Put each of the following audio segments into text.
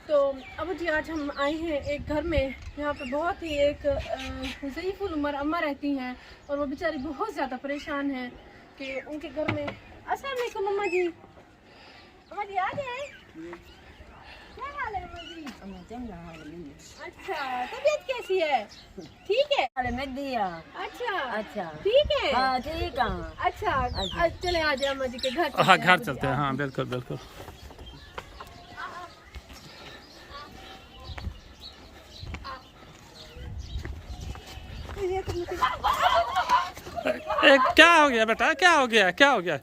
तो अब जी आज हम आए हैं एक घर में, यहाँ पे बहुत ही एक ज़ईफ़ुल उम्र अम्मा रहती हैं और वो बेचारी बहुत ज़्यादा परेशान है कि उनके घर में। अस्सलाम वालेकुम अम्मा जी। अम्मा जी आ जाए। क्या हाल है अम्मा जी? अच्छा, तबीयत कैसी है? ठीक है। अच्छा अच्छा ठीक है। हाँ ठीक है। अच्छा चले आ जाए अम्मा जी के घर। हाँ घर चलते हैं। हाँ बिल्कुल बिल्कुल। क्या हो गया बेटा? क्या हो गया? क्या हो गया?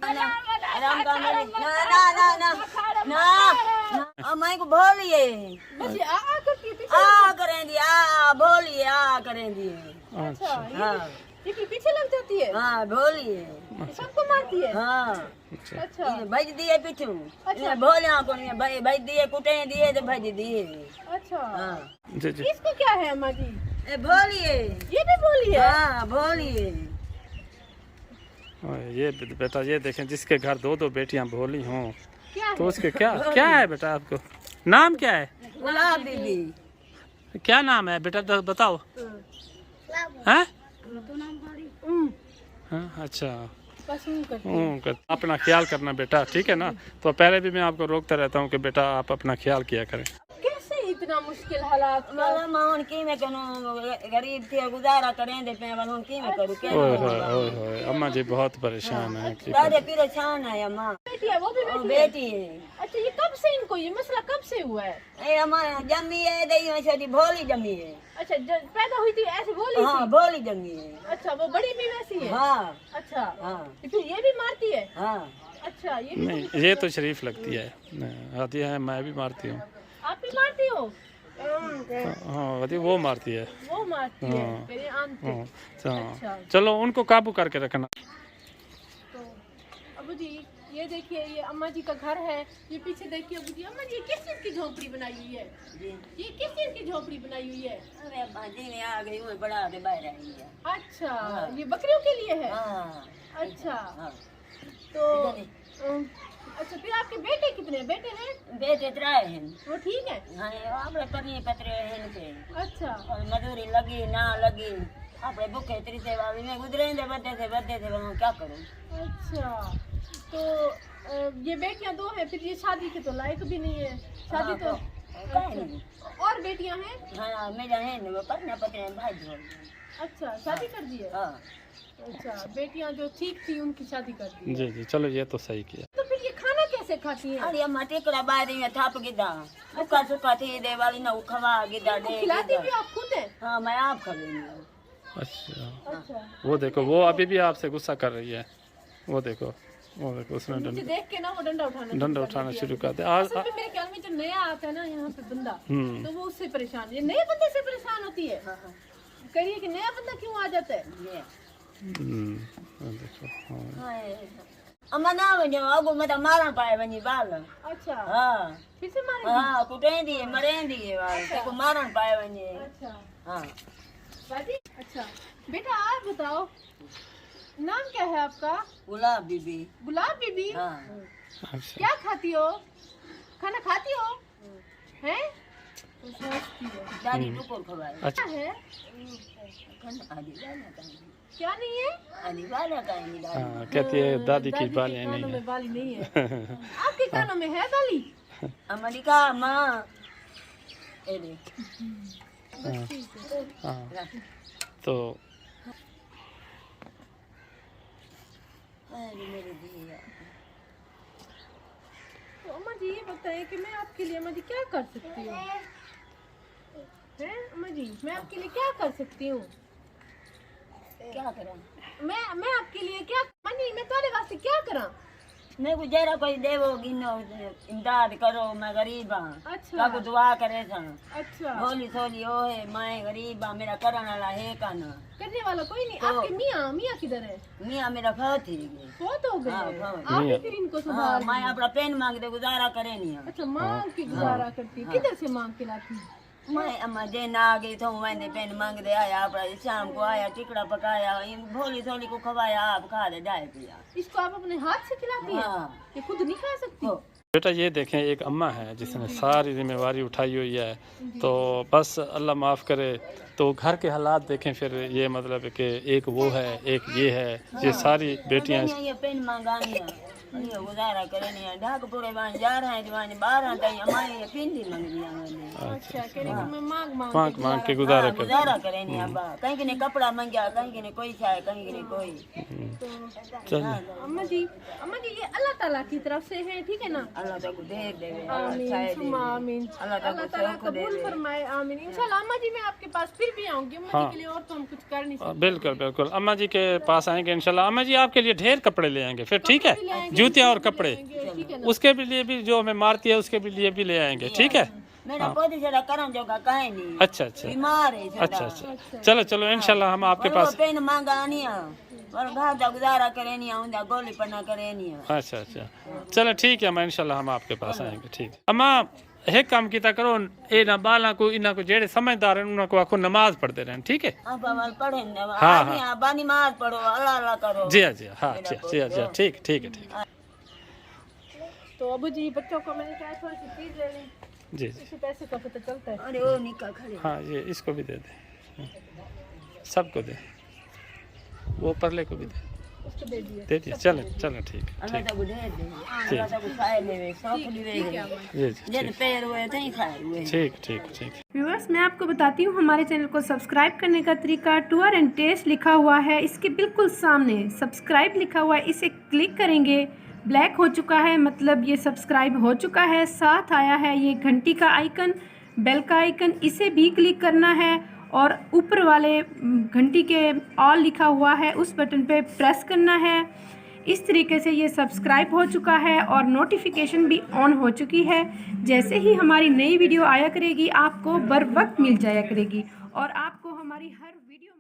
आराम का ना ना ना ना अम्मा को बोलिए बस आ करती है पीछे। आ करें दी आ बोलिए आ करें दी। अच्छा हाँ ये पीछे लग जाती है। हाँ बोलिए ये सबको मारती है। हाँ अच्छा भेज दिए पीछू बोलिया को नहीं भेज दिए कुटे दिए तो भेज दिए। अच्छा हाँ जी जी। इसको क्या है अम्मा जी? बोलिए ये भी बोली है। हाँ बोलिए। ये बेटा ये देखें, जिसके घर दो दो बेटियां भोली हों क्या तो है? उसके क्या क्या है बेटा? आपको नाम क्या है? गुलाब बीबी क्या नाम है बेटा? बताओ। हैं? हाँ, अच्छा। पसंद करती है। अपना ख्याल करना बेटा, ठीक है ना? तो पहले भी मैं आपको रोकता रहता हूँ कि बेटा आप अपना ख्याल किया करें। कैसे इतना मुश्किल हालात का? मतलब मां की में कनो गरीब थी गुजारा करें दे पे वालों की में करूं क्या ओए होए अम्मा जी बहुत परेशान है। सारे परेशान है अम्मा। बेटी है वो भी वो बेटी है। बेटी है अच्छा ये कब से इनको ये मसला कब से हुआ है? ए अम्मा जमी है दई में छोटी भोली जमी है। अच्छा जब पैदा हुई थी ऐसे बोली हाँ थी? भोली जमी है। अच्छा वो बड़ी भी वैसी है। हाँ अच्छा हाँ फिर ये भी मारती है? हाँ अच्छा ये भी नहीं, ये तो शरीफ लगती है। आती है, मैं भी मारती हूँ। आप भी मारती हो? हाँ आती वो मारती है। वो मारती है हाँ। मेरे आंट पे। हाँ अच्छा। चलो उनको काबू करके रखना। तो अबू जी ये देखिए ये अम्मा जी का घर है। ये पीछे देखिए अबू जी। अम्मा जी ये किस चीज की झोपड़ी बनाई हुई है? ये किस चीज की झोपड़ी बनाई हुई है? अरे अम्मा जी ने आ गई वो बड़ा के बाहर आई है। अच्छा ये बकरियों के लिए है। हाँ अच्छा हाँ तो अच्छा फिर आपके बेटे कितने बेटे हैं? बेटे त्राए हैं। वो ठीक है। हाँ आपने पनी पत्रे हैं के अच्छा और मजदूरी लगी ना लगी आपने भूखे त्रिसे वाली में गुजरे थे बदते थे मैं क्या करूं। अच्छा तो ये बेटियां दो हैं, फिर ये शादी के तो लायक भी नहीं है। शादी तो और बेटियां हैं? हाँ मेरा है ना वो पन्ना पत्रे भाई जो। अच्छा शादी कर दी है। हाँ अच्छा बेटियां जो ठीक थी उनकी शादी कर दी। जी जी चलो ये तो सही किया। तो फिर ये खाना कैसे खाती हैं? अरे अम्मा टिकड़ा बारी में थाप गिदा सुखा सुखा थी दे वाली ना खवा गिदा दे खिलाती भी आप खुद हैं? हाँ मैं आप खा अच्छा अच्छा वो देखो वो अभी भी आपसे गुस्सा कर रही है। वो देखो उसने मुझे देख के ना वो डंडा उठाना शुरू कर दिया। असल में मेरे ख्याल में जो नया आता है ना यहाँ पे बंदा तो वो उससे परेशान है। ये नए बंदे से परेशान होती है। करिए कि नया बंदा क्यों आ जाता है? देखो हाँ। अम्मा ना वजो अगो मत मारण पाए वनी बाल। अच्छा हाँ फिर से मारेंगे? हाँ कुटेंदी मरेंदी वाल को मारण पाए वनी। अच्छा हाँ बाजी अच्छा बेटा आप बताओ नाम क्या है आपका? गुलाब बीबी। गुलाब बीबी। हाँ अच्छा क्या खाती हो? खाना खाती हो? हैं? दादी टुकुर खवाए। अच्छा क्या है? आदि वाला कहीं क्या नहीं है? आदि वाला कहीं दादी। हाँ कहती है दादी की बालें कानों नहीं में है। बाली नहीं है। आपके कानों में है बाली? अमेरिका माँ ए दे हाँ तो अरे मेरे दिया। तो अम्मा जी ये बताएं कि मैं आपके लिए अम्मा जी क्या कर सकती हूँ? हैं अम्मा जी मैं आपके लिए क्या कर सकती हूँ? क्या करा मैं आपके लिए क्या मनी मैं तुम्हारे वास्ते क्या करा? मैं को जरा कोई देवो गिनो इमदाद करो मैं गरीब हाँ। अच्छा काको दुआ करे था अच्छा भोली सोली हो है मैं गरीब हाँ मेरा करने वाला है काना करने वाला कोई नहीं। तो- आपके मियाँ मियाँ किधर है? मियाँ मेरा फौत ही गए। बहुत हो हाँ, गए। बहुत। आप ही फिर इनको हाँ संभाल। मैं अपना पेन मांगते गुजारा करे नहीं हाँ। अच्छा मांग के गुजारा करती किधर से मांग के लाती? मैं अम्मा दिन आ गई तो मैंने पेन मांग दे आया अपना शाम को आया टिकड़ा पकाया भोली सोली को खवाया आप खा दे जाए पिया। इसको आप अपने हाथ से खिलाती हैं? हाँ ये खुद नहीं खा सकती? हो बेटा ये देखें, एक अम्मा है जिसने सारी जिम्मेवारी उठाई हुई है, तो बस अल्लाह माफ़ करे। तो घर के हालात देखें फिर, ये मतलब कि एक वो है, एक ये है, ये सारी बेटियां ये पेन मंगानिया ये गुजारा करे नहीं है। ढाक पूरे बान जा रहे हैं जवान 12 तक हमारे ये पिंडी मंगनिया मैंने। अच्छा कह रही कि मैं मांग मांग मांग मांग के गुजारा कर। गुजारा करे नहीं अब्बा, कहीं के ने कपड़ा मंगा, कहीं के ने कोई चाहे, कहीं के ने कोई। चलिए अम्मा जी ये अल्लाह ताला की तरफ से है, ठीक है ना। अल्लाह तक दे दे, आमीन सुम्मा आमीन। अल्लाह अल्लाह ताला कबूल फरमाए, आमीन। इंशाल्लाह अम्मा जी मैं आपके पास फिर भी आऊंगी अम्मा जी के लिए, और तो हम कुछ कर नहीं सकते। बिल्कुल बिल्कुल, अम्मा जी के पास आएंगे इंशाल्लाह। अम्मा जी आपके लिए ढेर कपड़े ले आएंगे फिर, ठीक है, जूतियाँ और कपड़े, ठीक है ना। उसके भी लिए भी जो हमें मारती है उसके भी लिए भी ले आएंगे, ठीक है। मेरा पोती जरा करम जोगा काहे नहीं, अच्छा अच्छा बीमार है अच्छा अच्छा, चलो चलो इंशाल्लाह हम आपके वो पास। पेन मंगानिया और घर का गुजारा करे नहीं आऊंगा, गोली पन्ना करे नहीं। अच्छा अच्छा, चलो ठीक है अम्मा, इंशाल्लाह हम आपके पास आएंगे, ठीक है। अम्मा एक काम किया करो, ये ना बाला को इना को जेड़े समझदार हैं उनको आखो नमाज पढ़ते रहें, ठीक है। आप अवल पढ़े न, हाँ, आदमी आप नमाज पढ़ो, अल्लाह अल्लाह करो। जी जी हाँ जी जी जी, ठीक ठीक है ठीक है। तो अबू जी बच्चों को मैंने कहा थोड़ी सी चीज ले लें, जी जी इसी पैसे का पता चलता है। अरे वो निकल खड़े हाँ, ये इसको भी दे दे, सबको दे, वो परले को भी दे उसको दे दिया। दे दिया। चलो चलो ठीक है अल्लाह ठीक तक दे दे, अल्लाह तक खाए लेवे, सब लेवे, जी जी जन पैर हुए थे खाए हुए। ठीक ठीक ठीक। व्यूअर्स मैं आपको बताती हूँ हमारे चैनल को सब्सक्राइब करने का तरीका। टूर एंड टेस्ट लिखा हुआ है, इसके बिल्कुल सामने सब्सक्राइब लिखा हुआ है, इसे क्लिक करेंगे, ब्लैक हो चुका है मतलब ये सब्सक्राइब हो चुका है। साथ आया है ये घंटी का आइकन, बेल का आइकन, इसे भी क्लिक करना है और ऊपर वाले घंटी के ऑल लिखा हुआ है उस बटन पे प्रेस करना है। इस तरीके से ये सब्सक्राइब हो चुका है और नोटिफिकेशन भी ऑन हो चुकी है। जैसे ही हमारी नई वीडियो आया करेगी आपको बर वक्त मिल जाया करेगी और आपको हमारी हर वीडियो